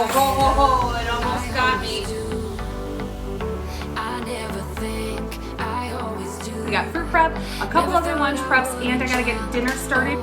ho, it almost got me. We got fruit prep, a couple other lunch preps, and I gotta get dinner started.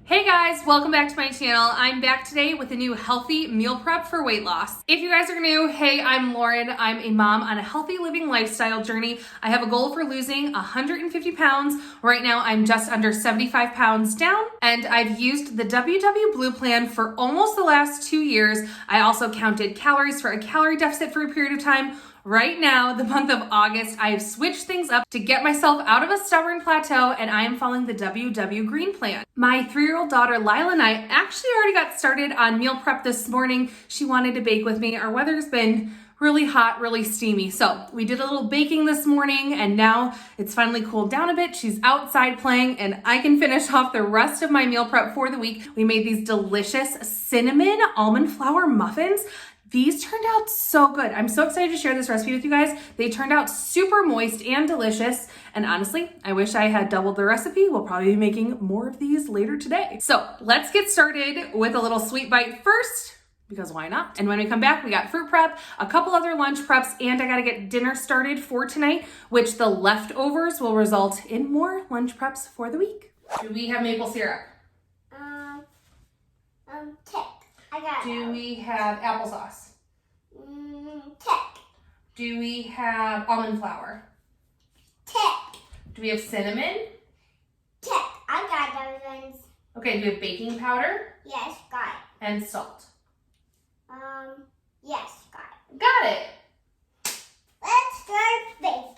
Hey guys, welcome back to my channel. I'm back today with a new healthy meal prep for weight loss. If you guys are new, hey, I'm Lauren. I'm a mom on a healthy living lifestyle journey. I have a goal for losing 150 pounds. Right now, I'm just under 75 pounds down, and I've used the WW Blue plan for almost the last 2 years. I also counted calories for a calorie deficit for a period of time. Right now, the month of August, I have switched things up to get myself out of a stubborn plateau, and I am following the WW Green plan. My 3-year-old daughter, Lila, and I actually already got started on meal prep this morning. She wanted to bake with me. Our weather's been really hot, really steamy. So we did a little baking this morning, and now it's finally cooled down a bit. She's outside playing, and I can finish off the rest of my meal prep for the week. We made these delicious cinnamon almond flour muffins. These turned out so good. I'm so excited to share this recipe with you guys. They turned out super moist and delicious. And honestly, I wish I had doubled the recipe. We'll probably be making more of these later today. So let's get started with a little sweet bite first, because why not? And when we come back, we got fruit prep, a couple other lunch preps, and I gotta get dinner started for tonight, which the leftovers will result in more lunch preps for the week. Do we have maple syrup? Tick. I got it. Do we have applesauce? Tick. Do we have almond flour? Tick. Do we have cinnamon? Tick. I got those ones. Okay, do we have baking powder? Yes, got it. And salt? Yes, got it. Got it! Let's start baking.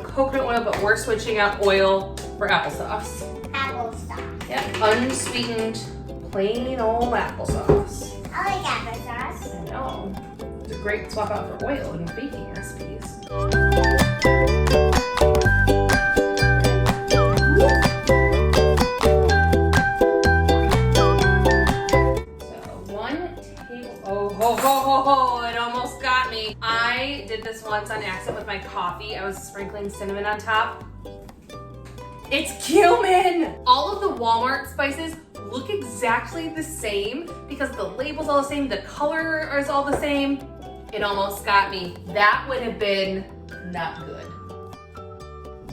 Coconut oil, but we're switching out oil for applesauce. Applesauce. Yep, unsweetened, plain old applesauce. I like applesauce. I know. It's a great swap out for oil in baking recipes. It almost got me. I did this once on accident with my coffee. I was sprinkling cinnamon on top. It's cumin! All of the Walmart spices look exactly the same because the label's all the same, the color is all the same. It almost got me. That would have been not good.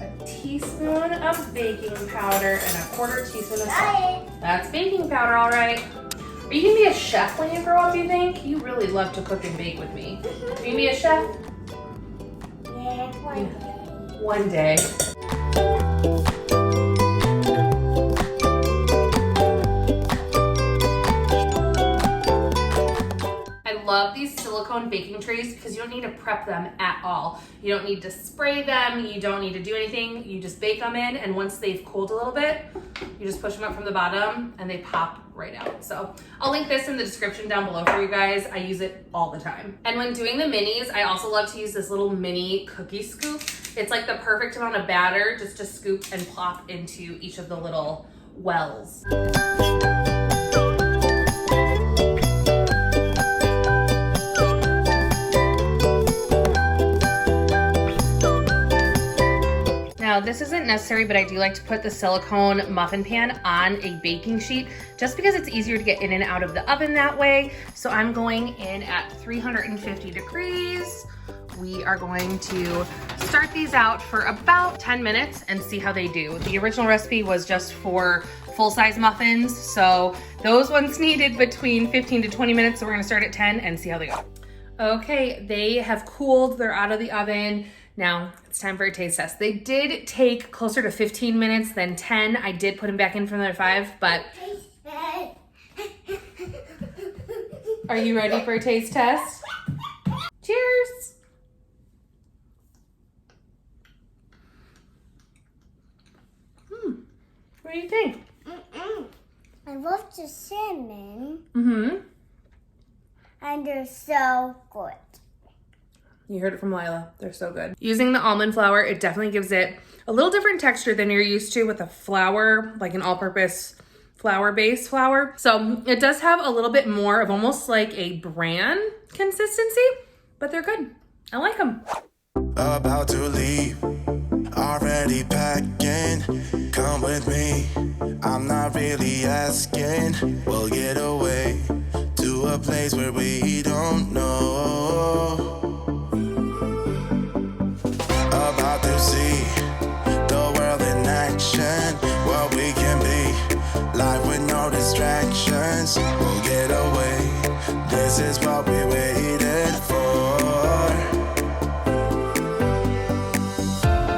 A teaspoon of baking powder and a quarter teaspoon of salt. That's baking powder, all right. Are you gonna be a chef when you grow up, you think? You really love to cook and bake with me. Are you gonna be a chef? Yeah, one day. One day. I love these silicone baking trays because you don't need to prep them at all. You don't need to spray them. You don't need to do anything. You just bake them in, and once they've cooled a little bit, you just push them up from the bottom and they pop right out. So I'll link this in the description down below for you guys. I use it all the time. And when doing the minis, I also love to use this little mini cookie scoop. It's like the perfect amount of batter just to scoop and plop into each of the little wells. Now, this isn't necessary, but I do like to put the silicone muffin pan on a baking sheet just because it's easier to get in and out of the oven that way. So I'm going in at 350 degrees. We are going to start these out for about 10 minutes and see how they do. The original recipe was just for full-size muffins, so those ones needed between 15 to 20 minutes, so we're gonna start at 10 and see how they go. Okay, they have cooled, they're out of the oven. Now it's time for a taste test. They did take closer to 15 minutes than 10. I did put them back in for another 5, but. Are you ready for a taste test? Cheers. What do you think? I love the cinnamon. Mm-hmm. And they're so good. You heard it from Lila. They're so good. Using the almond flour, it definitely gives it a little different texture than you're used to with a flour, like an all-purpose flour-based flour. So it does have a little bit more of almost like a bran consistency, but they're good. I like them. About to leave, already packing. Come with me, I'm not really asking. We'll get away to a place where we don't know. About to see the world in action, what we can be, life with no distractions. We'll get away, this is what we waited for.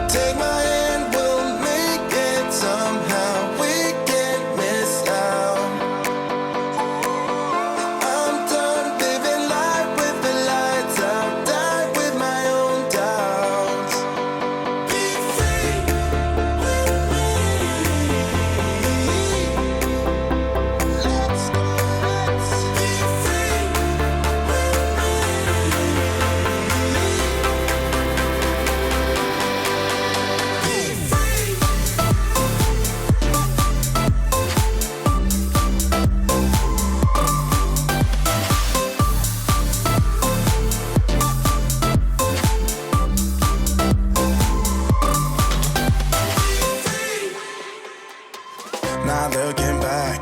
Take my hand, we'll make it somehow, we can't miss out. I'm done living life with the lights out, die with my own doubts. Be free with me. Let's go, let's be free with me. Be free. Not looking back,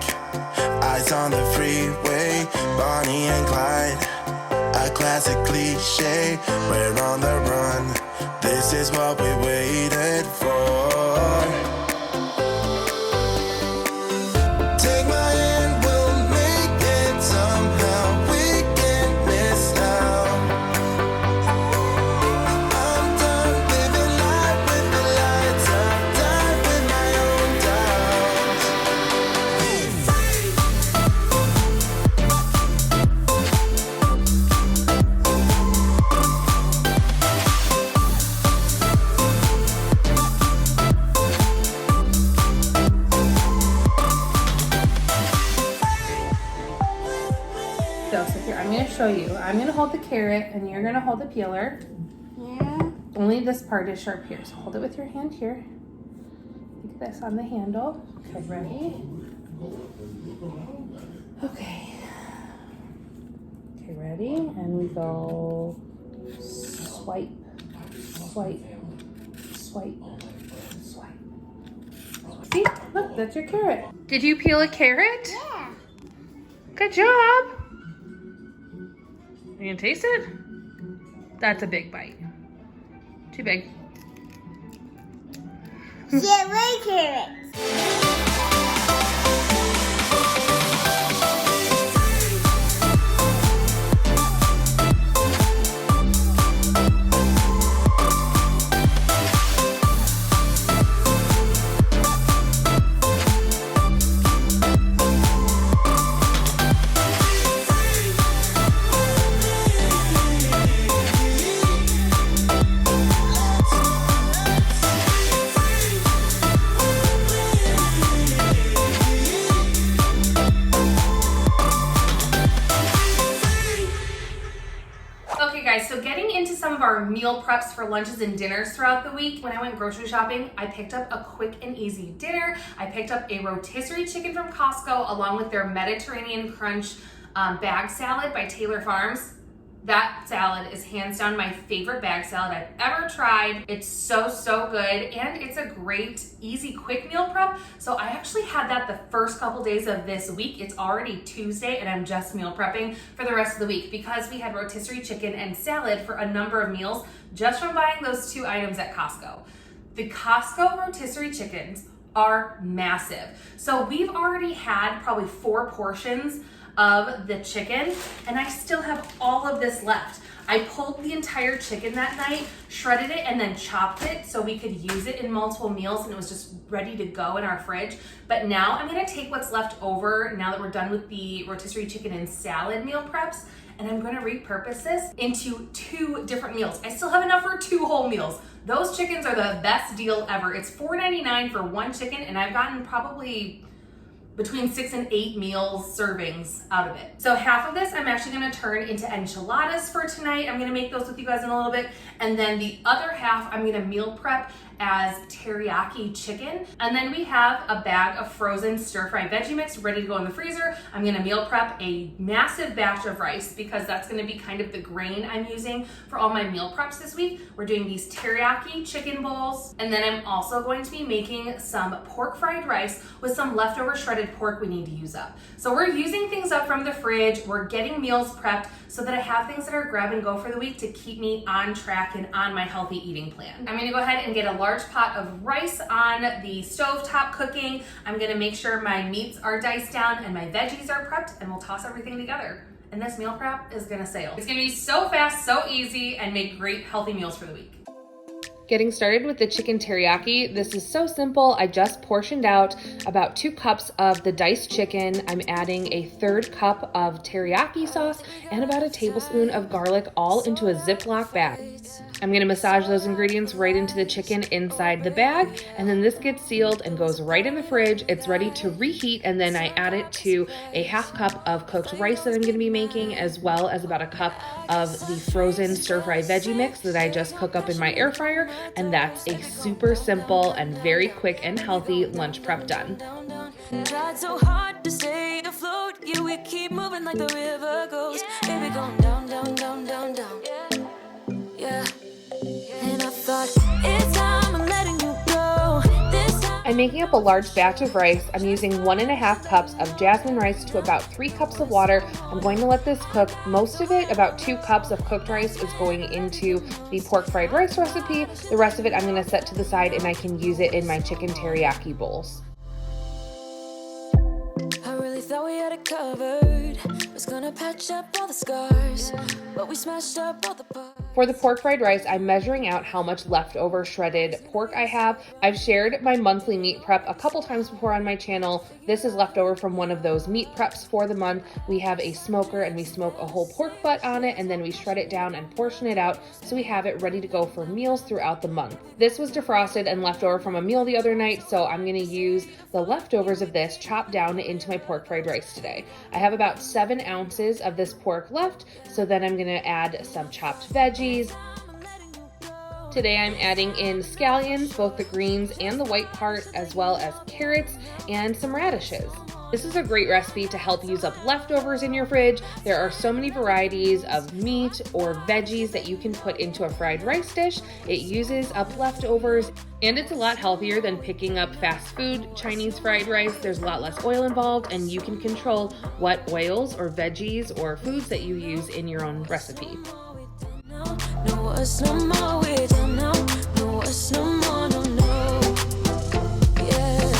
eyes on the freeway, Bonnie and Clyde, a classic cliche. We're on the run, this is what we waited for. Take my hand, we'll make it somehow, we can't miss out. I'm done living life with the lights out, die with my own doubts. Be free. So here, I'm gonna show you. I'm gonna hold the carrot and you're gonna hold the peeler. Yeah. Only this part is sharp here, so hold it with your hand here. Take this on the handle. Okay, ready? Okay. Okay, ready? And we go swipe, swipe, swipe, swipe. See? Look, that's your carrot. Did you peel a carrot? Yeah. Good job. You gonna taste it? That's a big bite. Too big. Cherry carrots. Okay guys, so getting into some of our meal preps for lunches and dinners throughout the week. When I went grocery shopping, I picked up a quick and easy dinner. I picked up a rotisserie chicken from Costco along with their Mediterranean Crunch bag salad by Taylor Farms. That salad is hands down my favorite bag salad I've ever tried. It's so, so good, and it's a great, easy, quick meal prep. So I actually had that the first couple days of this week. It's already Tuesday, and I'm just meal prepping for the rest of the week because we had rotisserie chicken and salad for a number of meals just from buying those two items at Costco. The Costco rotisserie chickens are massive. So we've already had probably 4 portions of the chicken, and I still have all of this left. I pulled the entire chicken that night, shredded it, and then chopped it so we could use it in multiple meals, and it was just ready to go in our fridge. But now I'm gonna take what's left over now that we're done with the rotisserie chicken and salad meal preps, and I'm gonna repurpose this into 2 different meals. I still have enough for 2 whole meals. Those chickens are the best deal ever. It's $4.99 for 1 chicken, and I've gotten probably between 6 and 8 meals servings out of it. So half of this I'm actually gonna turn into enchiladas for tonight. I'm gonna make those with you guys in a little bit. And then the other half I'm gonna meal prep as teriyaki chicken. And then we have a bag of frozen stir-fry veggie mix ready to go in the freezer. I'm gonna meal prep a massive batch of rice because that's gonna be kind of the grain I'm using for all my meal preps this week. We're doing these teriyaki chicken bowls. And then I'm also going to be making some pork fried rice with some leftover shredded pork we need to use up. So we're using things up from the fridge. We're getting meals prepped so that I have things that are grab and go for the week to keep me on track and on my healthy eating plan. I'm gonna go ahead and get a large pot of rice on the stovetop cooking. I'm gonna make sure my meats are diced down and my veggies are prepped, and we'll toss everything together. And this meal prep is gonna sail. It's gonna be so fast, so easy, and make great healthy meals for the week. Getting started with the chicken teriyaki. This is so simple. I just portioned out about 2 cups of the diced chicken. I'm adding a 1/3 cup of teriyaki sauce and about a tablespoon of garlic, all into a Ziploc bag. I'm gonna massage those ingredients right into the chicken inside the bag, and then this gets sealed and goes right in the fridge. It's ready to reheat, and then I add it to a 1/2 cup of cooked rice that I'm gonna be making, as well as about a cup of the frozen stir-fry veggie mix that I just cook up in my air fryer. And that's a super simple and very quick and healthy lunch prep done. Tried so hard to stay afloat, yeah, we keep moving like the river goes. Baby, going down, down, down, down, down. Yeah. And I thought, it's time I'm letting you go. This time I'm making up a large batch of rice. I'm using 1.5 cups of jasmine rice to about 3 cups of water. I'm going to let this cook. Most of it, about 2 cups of cooked rice, is going into the pork fried rice recipe. The rest of it I'm going to set to the side, and I can use it in my chicken teriyaki bowls. I really thought we had it covered. Was gonna patch up all the scars, but we smashed up all the parts. For the pork fried rice, I'm measuring out how much leftover shredded pork I have. I've shared my monthly meat prep a couple times before on my channel. This is leftover from one of those meat preps for the month. We have a smoker and we smoke a whole pork butt on it, and then we shred it down and portion it out so we have it ready to go for meals throughout the month. This was defrosted and leftover from a meal the other night, so I'm gonna use the leftovers of this chopped down into my pork fried rice today. I have about 7 ounces of this pork left, so then I'm gonna add some chopped veggies. Today I'm adding in scallions, both the greens and the white part, as well as carrots and some radishes. This is a great recipe to help use up leftovers in your fridge. There are so many varieties of meat or veggies that you can put into a fried rice dish. It uses up leftovers, and it's a lot healthier than picking up fast food Chinese fried rice. There's a lot less oil involved, and you can control what oils or veggies or foods that you use in your own recipe. No, us no more, we don't know. No, us no more, no, no. Yeah.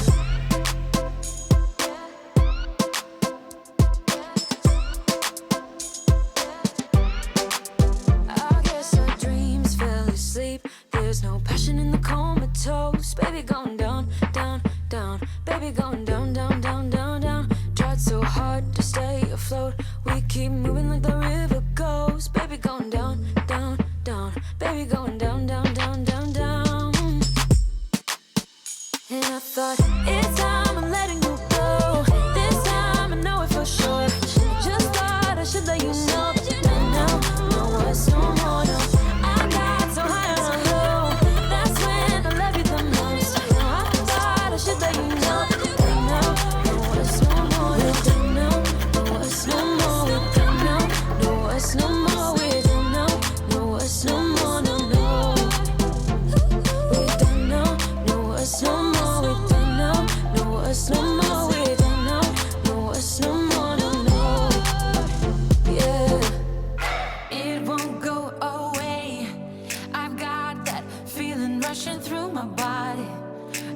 I guess our dreams fell asleep. There's no passion in the comatose. Baby, going down, down, down. Baby, going down, down, down, down, down. Tried so hard to stay afloat. We keep moving like the river goes. Baby, going down, down, down. Baby, going down, down, down, down, down. And I thought, it's time I'm letting you go. This time I know it for sure. Just thought I should let you know. No, no, it's no more, no. I got so high on a low. That's when I love you the most. I thought I should let you know. No, it's no more, no. It's no more, no, it's no more, we don't know. No, it's no more, no, no. We don't know. No, it's no more, we don't know. No, it's no more, we don't know. No, it's no more, no, no. Yeah. It won't go away. I've got that feeling rushing through my body.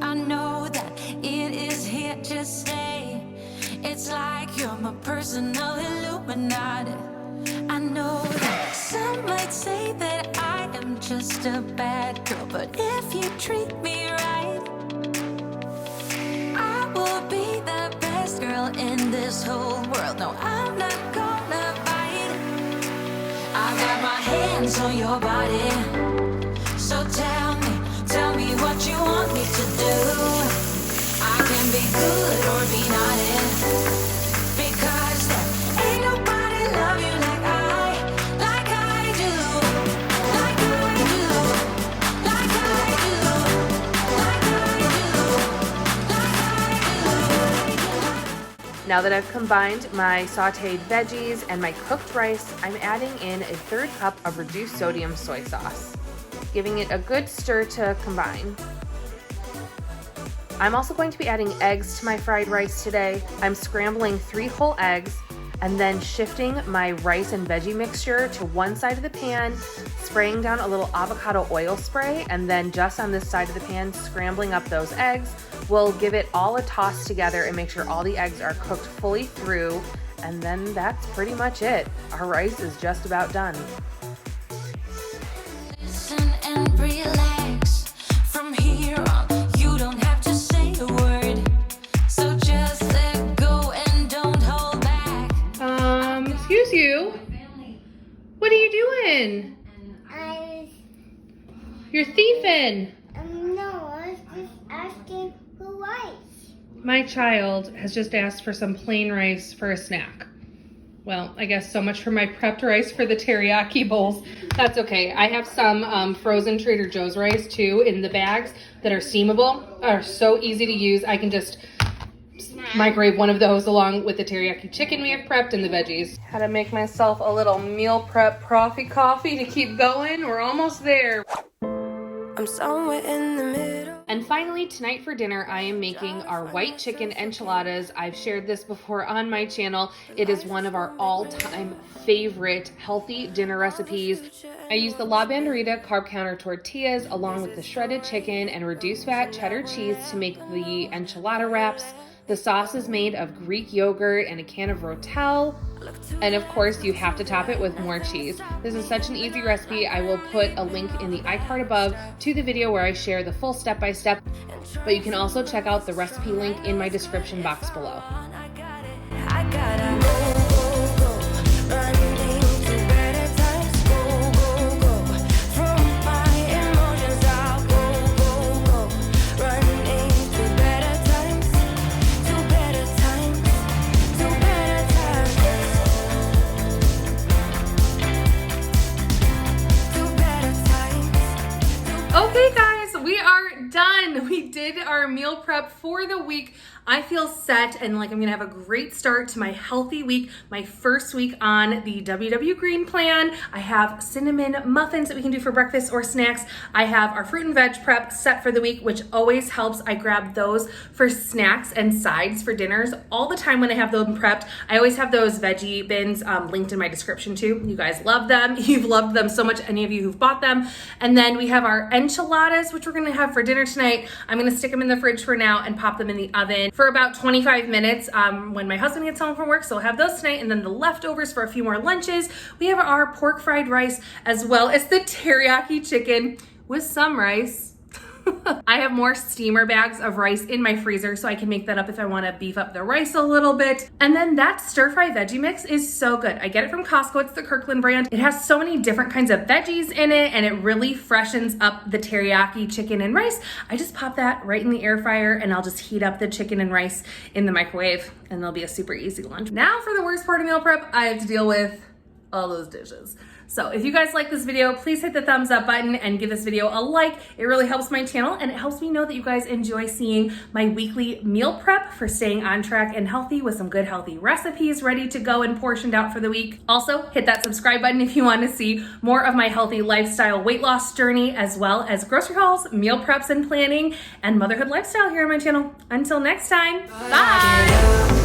I know that it is here to stay. It's like you're my personal Illuminati. I know that some might say that I am just a bad girl, but if you treat me right, I will be the best girl in this whole world. No, I'm not gonna bite. I got my hands on your body, so tell me what you want me to do. I can be good or be naughty. Now that I've combined my sauteed veggies and my cooked rice, I'm adding in a 1/3 cup of reduced sodium soy sauce, giving it a good stir to combine. I'm also going to be adding eggs to my fried rice today. I'm scrambling 3 whole eggs and then shifting my rice and veggie mixture to one side of the pan, spraying down a little avocado oil spray, and then just on this side of the pan, scrambling up those eggs. We'll give it all a toss together and make sure all the eggs are cooked fully through, and then that's pretty much it. Our rice is just about done. Listen and relax. From here on, you don't have to say a word. So just let go and don't hold back. Excuse you. What are you doing? You're thieving. No, I was just asking for rice. My child has just asked for some plain rice for a snack. Well, I guess so much for my prepped rice for the teriyaki bowls. That's okay. I have some frozen Trader Joe's rice too in the bags that are steamable. Are so easy to use. I can just microwave one of those along with the teriyaki chicken we have prepped and the veggies. Had to make myself a little meal prep coffee to keep going. We're almost there. I'm somewhere in the middle. And finally, tonight for dinner, I am making our white chicken enchiladas. I've shared this before on my channel. It is one of our all-time favorite healthy dinner recipes. I use the La Banderita carb counter tortillas along with the shredded chicken and reduced fat cheddar cheese to make the enchilada wraps. The sauce is made of Greek yogurt and a can of Rotel. And of course, you have to top it with more cheese. This is such an easy recipe. I will put a link in the iCard above to the video where I share the full step-by-step. But you can also check out the recipe link in my description box below. I gotta go, running to better times, go. From my emotions, I'll go, running to better times, to better times, to better times, to better times. Okay guys, we are done. We did our meal prep for the week. I feel set and like I'm gonna have a great start to my healthy week, my first week on the WW Green plan. I have cinnamon muffins that we can do for breakfast or snacks. I have our fruit and veg prep set for the week, which always helps. I grab those for snacks and sides for dinners all the time when I have them prepped. I always have those veggie bins linked in my description too. You guys love them. You've loved them so much, any of you who've bought them. And then we have our enchiladas, which we're gonna have for dinner tonight. I'm gonna stick them in the fridge for now and pop them in the oven for about 25 minutes when my husband gets home from work. So I'll have those tonight, and then the leftovers for a few more lunches. We have our pork fried rice as well as the teriyaki chicken with some rice. I have more steamer bags of rice in my freezer, so I can make that up if I want to beef up the rice a little bit. And then that stir-fry veggie mix is so good. I get it from Costco. It's the Kirkland brand. It has so many different kinds of veggies in it, and it really freshens up the teriyaki chicken and rice. I just pop that right in the air fryer, and I'll just heat up the chicken and rice in the microwave, and it'll be a super easy lunch. Now for the worst part of meal prep, I have to deal with all those dishes. So if you guys like this video, please hit the thumbs up button and give this video a like. It really helps my channel, and it helps me know that you guys enjoy seeing my weekly meal prep for staying on track and healthy with some good healthy recipes ready to go and portioned out for the week. Also, hit that subscribe button if you want to see more of my healthy lifestyle weight loss journey, as well as grocery hauls, meal preps and planning, and motherhood lifestyle here on my channel. Until next time, bye!